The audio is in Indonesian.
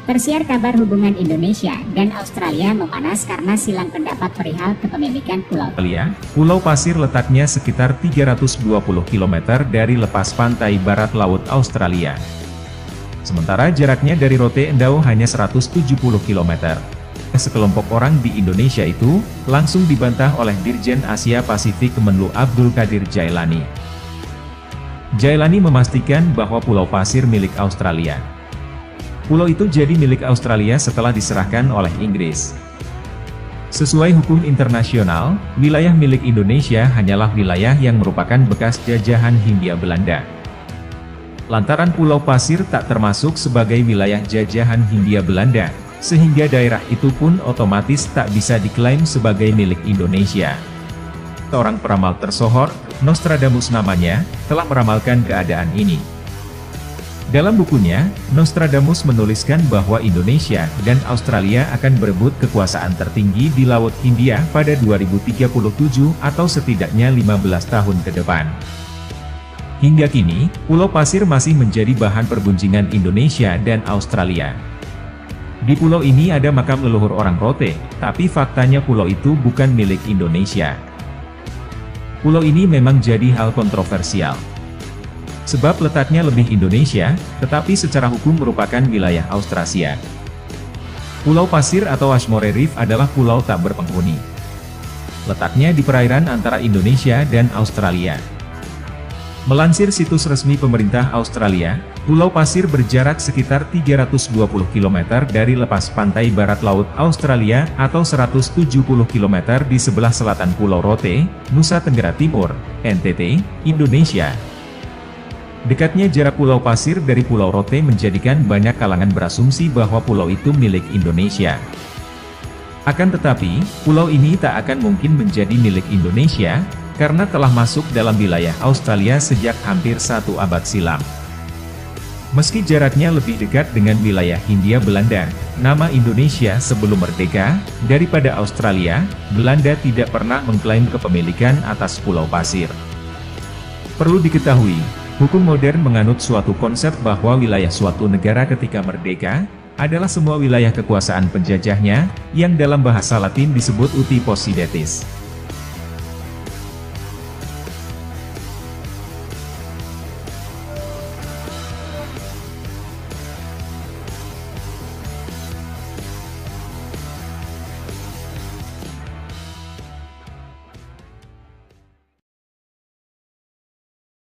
Tersiar kabar hubungan Indonesia dan Australia memanas karena silang pendapat perihal kepemilikan pulau. Pulau Pasir letaknya sekitar 320 km dari lepas pantai barat laut Australia. Sementara jaraknya dari Rote Endau hanya 170 km. Sekelompok orang di Indonesia itu langsung dibantah oleh Dirjen Asia Pasifik Kemenlu Abdul Qadir Jailani. Jailani memastikan bahwa Pulau Pasir milik Australia. Pulau itu jadi milik Australia setelah diserahkan oleh Inggris. Sesuai hukum internasional, wilayah milik Indonesia hanyalah wilayah yang merupakan bekas jajahan Hindia Belanda. Lantaran Pulau Pasir tak termasuk sebagai wilayah jajahan Hindia Belanda, sehingga daerah itu pun otomatis tak bisa diklaim sebagai milik Indonesia. Seorang peramal tersohor, Nostradamus namanya, telah meramalkan keadaan ini. Dalam bukunya, Nostradamus menuliskan bahwa Indonesia dan Australia akan berebut kekuasaan tertinggi di Laut Hindia pada 2037 atau setidaknya 15 tahun ke depan. Hingga kini, Pulau Pasir masih menjadi bahan perbuncingan Indonesia dan Australia. Di pulau ini ada makam leluhur orang Rote, tapi faktanya pulau itu bukan milik Indonesia. Pulau ini memang jadi hal kontroversial. Sebab letaknya lebih Indonesia, tetapi secara hukum merupakan wilayah Australia. Pulau Pasir atau Ashmore Reef adalah pulau tak berpenghuni. Letaknya di perairan antara Indonesia dan Australia. Melansir situs resmi pemerintah Australia, Pulau Pasir berjarak sekitar 320 km dari lepas pantai barat laut Australia atau 170 km di sebelah selatan Pulau Rote, Nusa Tenggara Timur, NTT, Indonesia. Dekatnya jarak Pulau Pasir dari Pulau Rote menjadikan banyak kalangan berasumsi bahwa pulau itu milik Indonesia. Akan tetapi, pulau ini tak akan mungkin menjadi milik Indonesia, karena telah masuk dalam wilayah Australia sejak hampir 1 abad silam. Meski jaraknya lebih dekat dengan wilayah Hindia Belanda, nama Indonesia sebelum merdeka, daripada Australia, Belanda tidak pernah mengklaim kepemilikan atas Pulau Pasir. Perlu diketahui, hukum modern menganut suatu konsep bahwa wilayah suatu negara ketika merdeka, adalah semua wilayah kekuasaan penjajahnya, yang dalam bahasa Latin disebut uti possidetis.